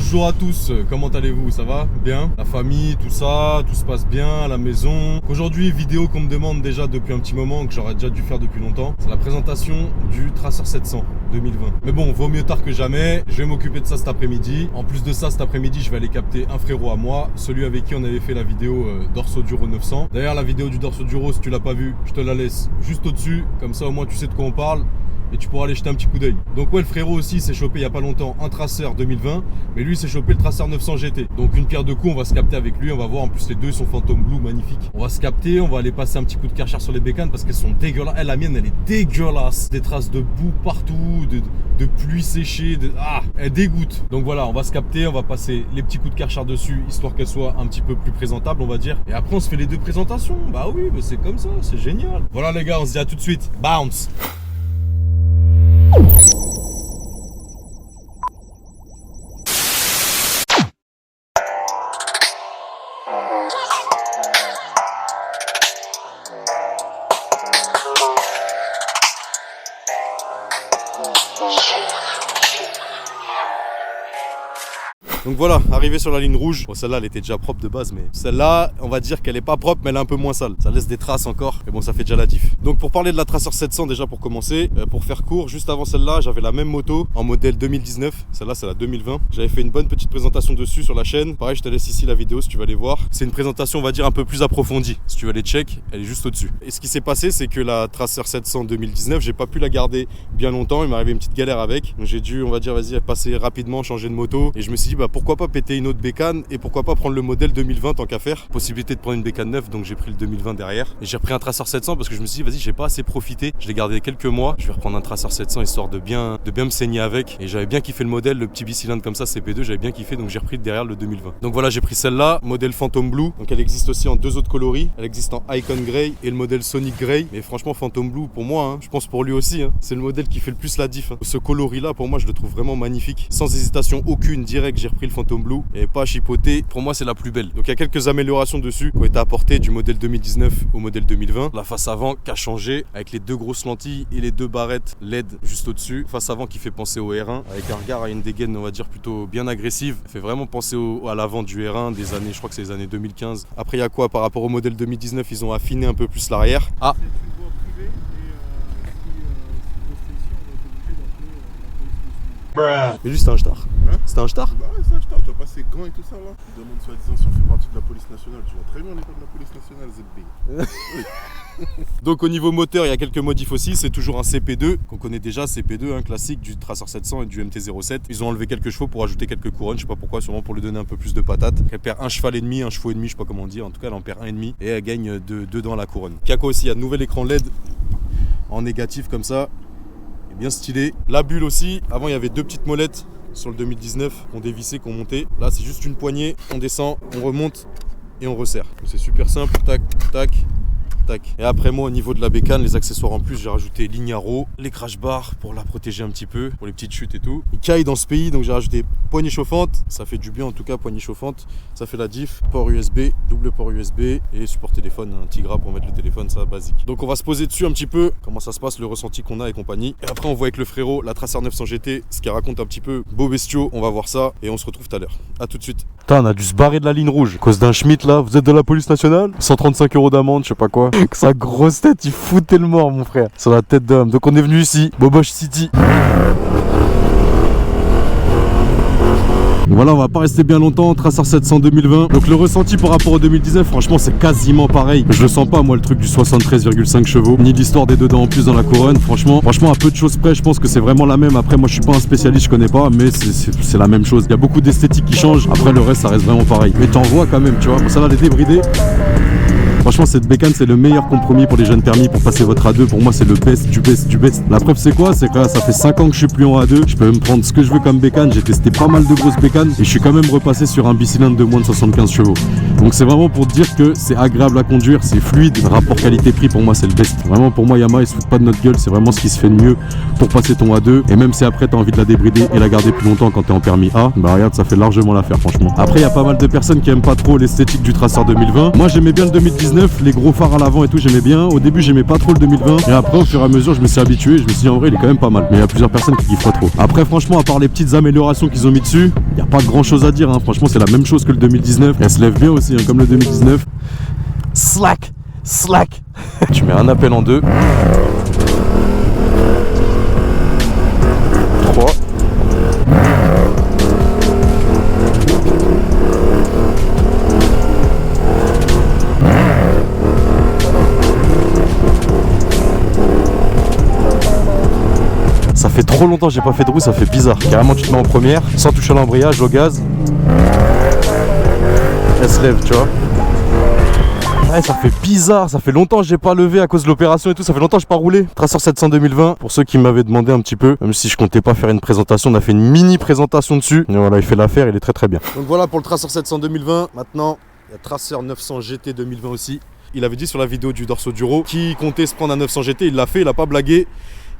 Bonjour à tous, comment allez-vous? Ça va? Bien? La famille, tout ça, tout se passe bien à la maison. Aujourd'hui, vidéo qu'on me demande déjà depuis un petit moment, que j'aurais déjà dû faire depuis longtemps. C'est la présentation du Tracer 700 2020. Mais bon, vaut mieux tard que jamais. Je vais m'occuper de ça cet après-midi. En plus de ça, cet après-midi, je vais aller capter un frérot à moi, celui avec qui on avait fait la vidéo Dorso Duro 900. D'ailleurs, la vidéo du Dorso Duro, si tu l'as pas vue, je te la laisse juste au-dessus. Comme ça, au moins, tu sais de quoi on parle. Et tu pourras aller jeter un petit coup d'œil. Donc ouais, le frérot aussi s'est chopé il y a pas longtemps un Tracer 2020, mais lui s'est chopé le Tracer 900 GT. Donc une pierre deux coups, on va se capter avec lui, on va voir. En plus les deux sont Phantom Blue, magnifiques. On va se capter, on va aller passer un petit coup de Karcher sur les bécanes parce qu'elles sont dégueulasses. Elle, la mienne, elle est dégueulasse. Des traces de boue partout, de pluie séchée, elle dégoûte. Donc voilà, on va se capter, on va passer les petits coups de Karcher dessus, histoire qu'elle soit un petit peu plus présentable, on va dire. Et après on se fait les deux présentations. Bah oui, mais c'est comme ça, c'est génial. Voilà les gars, on se dit à tout de suite. Bounce. Donc voilà, arrivé sur la ligne rouge. Bon, celle-là, elle était déjà propre de base, mais celle-là, on va dire qu'elle est pas propre, mais elle est un peu moins sale. Ça laisse des traces encore, mais bon, ça fait déjà la diff. Donc pour parler de la Tracer 700, déjà pour commencer, pour faire court, juste avant celle-là, j'avais la même moto en modèle 2019. Celle-là, c'est la 2020. J'avais fait une bonne petite présentation dessus sur la chaîne. Pareil, je te laisse ici la vidéo si tu veux aller voir. C'est une présentation, on va dire, un peu plus approfondie. Si tu veux aller check, elle est juste au-dessus. Et ce qui s'est passé, c'est que la Tracer 700 2019, j'ai pas pu la garder bien longtemps. Il m'est arrivé une petite galère avec. Donc j'ai dû, on va dire, vas-y, passer rapidement, changer de moto. Et je me suis dit, bah pourquoi pas péter une autre bécane et pourquoi pas prendre le modèle 2020 tant qu'à faire. Possibilité de prendre une bécane neuve, donc j'ai pris le 2020 derrière. Et j'ai repris un Tracer 700 parce que je me suis dit, vas-y, j'ai pas assez profité. Je l'ai gardé quelques mois. Je vais reprendre un Tracer 700 histoire de bien me saigner avec. Et j'avais bien kiffé le modèle, le petit bicylindre comme ça, CP2, j'avais bien kiffé, donc j'ai repris derrière le 2020. Donc voilà, j'ai pris celle-là, modèle Phantom Blue. Donc elle existe aussi en deux autres coloris. Elle existe en Icon Grey et le modèle Sonic Grey. Mais franchement, Phantom Blue, pour moi, hein, je pense pour lui aussi, hein, c'est le modèle qui fait le plus la diff. Hein. Ce coloris-là, pour moi, je le trouve vraiment magnifique. Sans hésitation aucune, direct, j'ai repris le Phantom Blue. Et pas chipoté. Pour moi, c'est la plus belle. Donc il y a quelques améliorations dessus qui ont été apportées du modèle 2019 au modèle 2020. La face avant qui a changé avec les deux grosses lentilles et les deux barrettes LED juste au-dessus. Face avant qui fait penser au R1 avec un regard à une dégaine, on va dire, plutôt bien agressive. Ça fait vraiment penser à l'avant du R1 des années, je crois que c'est les années 2015. Après, il y a quoi par rapport au modèle 2019? Ils ont affiné un peu plus l'arrière. Ah! Mais lui, c'était un star. Hein? C'était un star? Bah ouais, c'est un star, tu vois pas ces gants et tout ça là. Tu demandes soi-disant si on fait partie de la police nationale. Tu vois très bien l'état de la police nationale, ZB. Donc au niveau moteur, il y a quelques modifs aussi. C'est toujours un CP2 qu'on connaît déjà, CP2, un classique du Tracer 700 et du MT-07. Ils ont enlevé quelques chevaux pour ajouter quelques couronnes, je sais pas pourquoi, sûrement pour lui donner un peu plus de patate. Elle perd un cheval et demi, un chevaux et demi, je sais pas comment on dit. En tout cas, elle en perd un et demi et elle gagne deux dans la couronne. Il y a quoi aussi? Il y a un nouvel écran LED en négatif comme ça. Bien stylé. La bulle aussi. Avant, il y avait deux petites molettes sur le 2019 qu'on dévissait, qu'on montait. Là, c'est juste une poignée. On descend, on remonte et on resserre. C'est super simple. Tac, tac, tac. Et après, moi, au niveau de la bécane, les accessoires en plus, j'ai rajouté Lignaro, les crash bars pour la protéger un petit peu, pour les petites chutes et tout. Il caille dans ce pays, donc j'ai rajouté poignée chauffante. Ça fait du bien en tout cas, poignée chauffante. Ça fait la diff. Port USB, double port USB et support téléphone, un petit gras pour mettre le téléphone, ça basique. Donc on va se poser dessus un petit peu, comment ça se passe, le ressenti qu'on a et compagnie. Et après on voit avec le frérot la Tracer 900 GT, ce qui raconte un petit peu beau bestiaux, on va voir ça et on se retrouve tout à l'heure. A tout de suite. Putain, on a dû se barrer de la ligne rouge. À cause d'un Schmitt là, vous êtes de la police nationale? 135 € d'amende, je sais pas quoi. Sa grosse tête, il foutait le mort mon frère. Sur la tête d'homme. Donc on est venu ici, Boboche City. Voilà, on va pas rester bien longtemps, Tracer 700 2020. Donc le ressenti par rapport au 2019, franchement c'est quasiment pareil. Je le sens pas moi le truc du 73,5 chevaux, ni l'histoire des deux dents en plus dans la couronne. Franchement à peu de choses près, je pense que c'est vraiment la même. Après moi je suis pas un spécialiste, je connais pas, mais c'est la même chose. Il y a beaucoup d'esthétique qui change, après le reste ça reste vraiment pareil. Mais t'en vois quand même, tu vois, bon, ça va les débrider. Franchement cette bécane c'est le meilleur compromis pour les jeunes permis pour passer votre A2. Pour moi c'est le best du best du best. La preuve c'est quoi? C'est que là ça fait 5 ans que je suis plus en A2. Je peux me prendre ce que je veux comme bécane. J'ai testé pas mal de grosses bécanes et je suis quand même repassé sur un bicylindre de moins de 75 chevaux. Donc c'est vraiment pour te dire que c'est agréable à conduire, c'est fluide. Rapport qualité-prix pour moi c'est le best. Vraiment pour moi Yamaha ils se foutent pas de notre gueule, c'est vraiment ce qui se fait de mieux pour passer ton A2. Et même si après t'as envie de la débrider et la garder plus longtemps quand t'es en permis A, bah regarde ça fait largement l'affaire franchement. Après il y a pas mal de personnes qui aiment pas trop l'esthétique du Tracer 2020. Moi j'aimais bien le 2019, les gros phares à l'avant et tout j'aimais bien. Au début j'aimais pas trop le 2020 et après au fur et à mesure je me suis habitué, je me suis dit en vrai il est quand même pas mal. Mais il y a plusieurs personnes qui kiffent pas trop. Après franchement à part les petites améliorations qu'ils ont mis dessus, il y a pas grand chose à dire hein. Franchement c'est la même chose que le 2019. Elle se lève bien aussi hein, comme le 2019. Slack. Tu mets un appel en 2. 3. Ça fait trop longtemps que j'ai pas fait de roue, ça fait bizarre. Carrément tu te mets en première, sans toucher à l'embrayage, au gaz. Elle se lève, tu vois. Ouais, ça fait bizarre, ça fait longtemps que j'ai pas levé à cause de l'opération et tout, ça fait longtemps que j'ai pas roulé. Tracer 700 2020, pour ceux qui m'avaient demandé un petit peu, même si je comptais pas faire une présentation, on a fait une mini présentation dessus. Et voilà, il fait l'affaire, il est très bien. Donc voilà pour le Tracer 700 2020. Maintenant, il y a Tracer 900 GT 2020 aussi. Il avait dit sur la vidéo du Dorso Duro qui comptait se prendre un 900 GT, il l'a fait, il a pas blagué,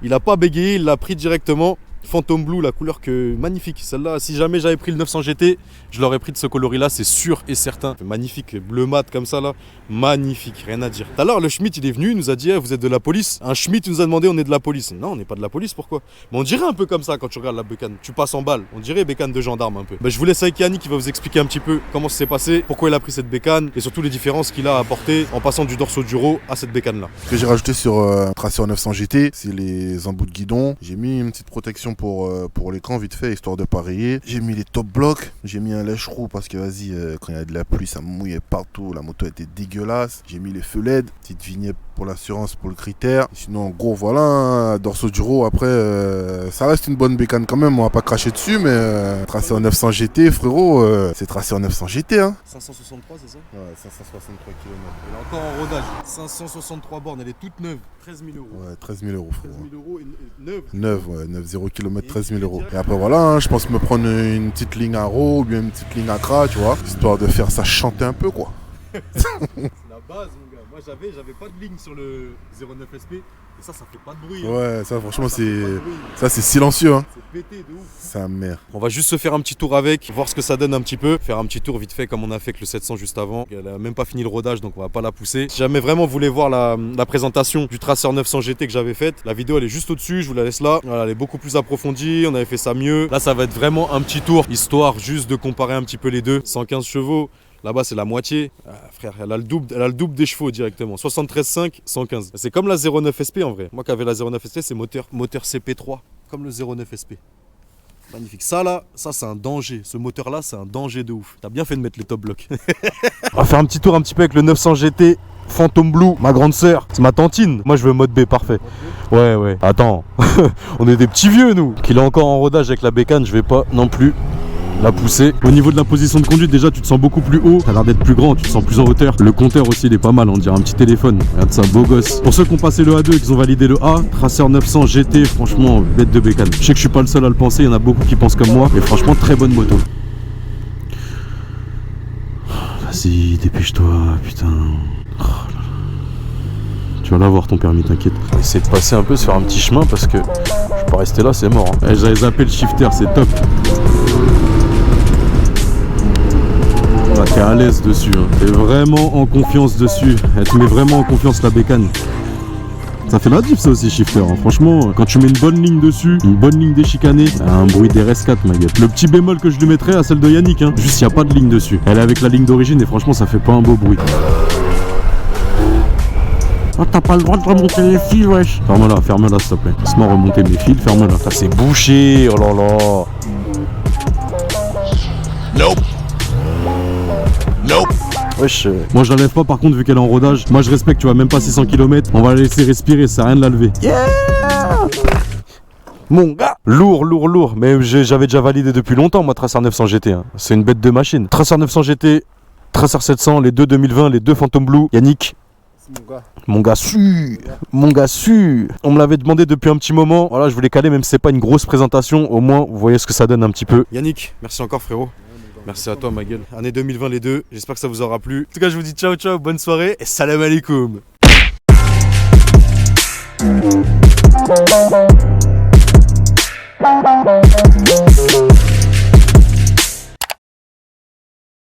il a pas bégayé, il l'a pris directement. Phantom Blue, la couleur que magnifique. Celle-là, si jamais j'avais pris le 900 GT, je l'aurais pris de ce coloris-là, c'est sûr et certain. Magnifique, bleu mat comme ça là, magnifique, rien à dire. Tout à l'heure, le Schmitt, il est venu, il nous a dit vous êtes de la police. Un Schmitt nous a demandé on est de la police. Non, on n'est pas de la police, pourquoi? Mais on dirait un peu comme ça quand tu regardes la bécane. Tu passes en balle, on dirait bécane de gendarme un peu. Je vous laisse avec Yannick qui va vous expliquer un petit peu comment ça s'est passé, pourquoi il a pris cette bécane et surtout les différences qu'il a apportées en passant du Dorso Duro à cette bécane-là. Ce que j'ai rajouté sur Tracer 900 GT, c'est les embouts de guidon. J'ai mis une petite protection pour l'écran vite fait, histoire de pas rayer. J'ai mis les top blocs, j'ai mis un lèche-roue parce que vas-y, quand il y a de la pluie, ça mouillait partout, la moto était dégueulasse. J'ai mis les feux LED, petite vignette pour l'assurance, pour le critère. Sinon, en gros, voilà, hein, Dorso Duro, après, ça reste une bonne bécane quand même, on va pas cracher dessus, mais Tracer 900 GT, frérot, c'est Tracer 900 GT, hein. 563, c'est ça? Ouais, 563 km. Elle est encore en rodage. 563 bornes, elle est toute neuve. 13 000 euros. Ouais, 13 000 euros, frérot. 13 000 euros et neuve. Neuve, ouais, 9 0 km, 13 000 euros. Et après, voilà, hein, je pense me prendre une petite ligne à RAW ou bien une petite ligne à CRA, tu vois, histoire de faire ça chanter un peu, quoi. C'est la base, mon gars. Moi, j'avais pas de ligne sur le 09 SP. Et ça fait pas de bruit. Hein. Ouais, ça, franchement, c'est silencieux, hein. C'est pété de ouf. Sa mère. On va juste se faire un petit tour avec, voir ce que ça donne un petit peu. Faire un petit tour vite fait comme on a fait avec le 700 juste avant. Elle a même pas fini le rodage, donc on va pas la pousser. Si jamais vraiment vous voulez voir la présentation du Tracer 900 GT que j'avais faite, la vidéo elle est juste au-dessus, je vous la laisse là. Voilà, elle est beaucoup plus approfondie, on avait fait ça mieux. Là, ça va être vraiment un petit tour, histoire juste de comparer un petit peu les deux. 115 chevaux. Là-bas, c'est la moitié. Ah, frère, elle a le double des chevaux directement. 73,5, 115. C'est comme la 09 SP en vrai. Moi qui avais la 09 SP, c'est moteur CP3. Comme le 09 SP. Magnifique. Ça là, ça c'est un danger. Ce moteur là, c'est un danger de ouf. T'as bien fait de mettre les top blocs. On va faire un petit tour un petit peu avec le 900 GT Phantom Blue, ma grande sœur. C'est ma tantine. Moi je veux mode B, parfait. Ouais. Attends. On est des petits vieux nous. Qu'il est encore en rodage avec la bécane, je vais pas non plus la pousser. Au niveau de la position de conduite, déjà tu te sens beaucoup plus haut, t'as l'air d'être plus grand, tu te sens plus en hauteur. Le compteur aussi il est pas mal, on dirait un petit téléphone. Regarde ça, beau gosse. Pour ceux qui ont passé le A2 et qui ont validé le A, Tracer 900 GT, franchement bête de bécane. Je sais que je suis pas le seul à le penser, il y en a beaucoup qui pensent comme moi, mais franchement très bonne moto. Vas-y, dépêche-toi, putain. Oh là là. Tu vas l'avoir ton permis, t'inquiète. On va essayer de passer un peu, se faire un petit chemin parce que je peux pas rester là, c'est mort. Hein. J'avais zappé le shifter, c'est top. Là, t'es à l'aise dessus, hein. T'es vraiment en confiance dessus. Elle te met vraiment en confiance la bécane. Ça fait la diff ça aussi shifter, hein. Franchement, quand tu mets une bonne ligne dessus, une bonne ligne déchicanée, un bruit des RS4 ma gueule. Le petit bémol que je lui mettrais à celle de Yannick, hein. Juste il n'y a pas de ligne dessus. Elle est avec la ligne d'origine et franchement ça fait pas un beau bruit. Oh, t'as pas le droit de remonter les fils, wesh. Ferme-la s'il te plaît. Laisse-moi remonter mes fils, ferme-la. Ça c'est bouché, oh là là. Nope. Wesh, moi je la lève pas par contre vu qu'elle est en rodage. Moi je respecte, tu vois, même pas 600 km. On va la laisser respirer, ça sert à rien de la lever. Yeah. Mon gars, lourd. Mais j'avais déjà validé depuis longtemps moi Tracer 900 GT. Hein. C'est une bête de machine. Tracer 900 GT, Tracer 700, les deux 2020, les deux Phantom Blue. Yannick. Mon gars su. On me l'avait demandé depuis un petit moment. Voilà, je voulais caler même si c'est pas une grosse présentation. Au moins, vous voyez ce que ça donne un petit peu. Yannick, merci encore frérot. Merci à toi ma gueule. Année 2020 les deux, j'espère que ça vous aura plu. En tout cas je vous dis ciao ciao, bonne soirée et salam alaikum. Bye.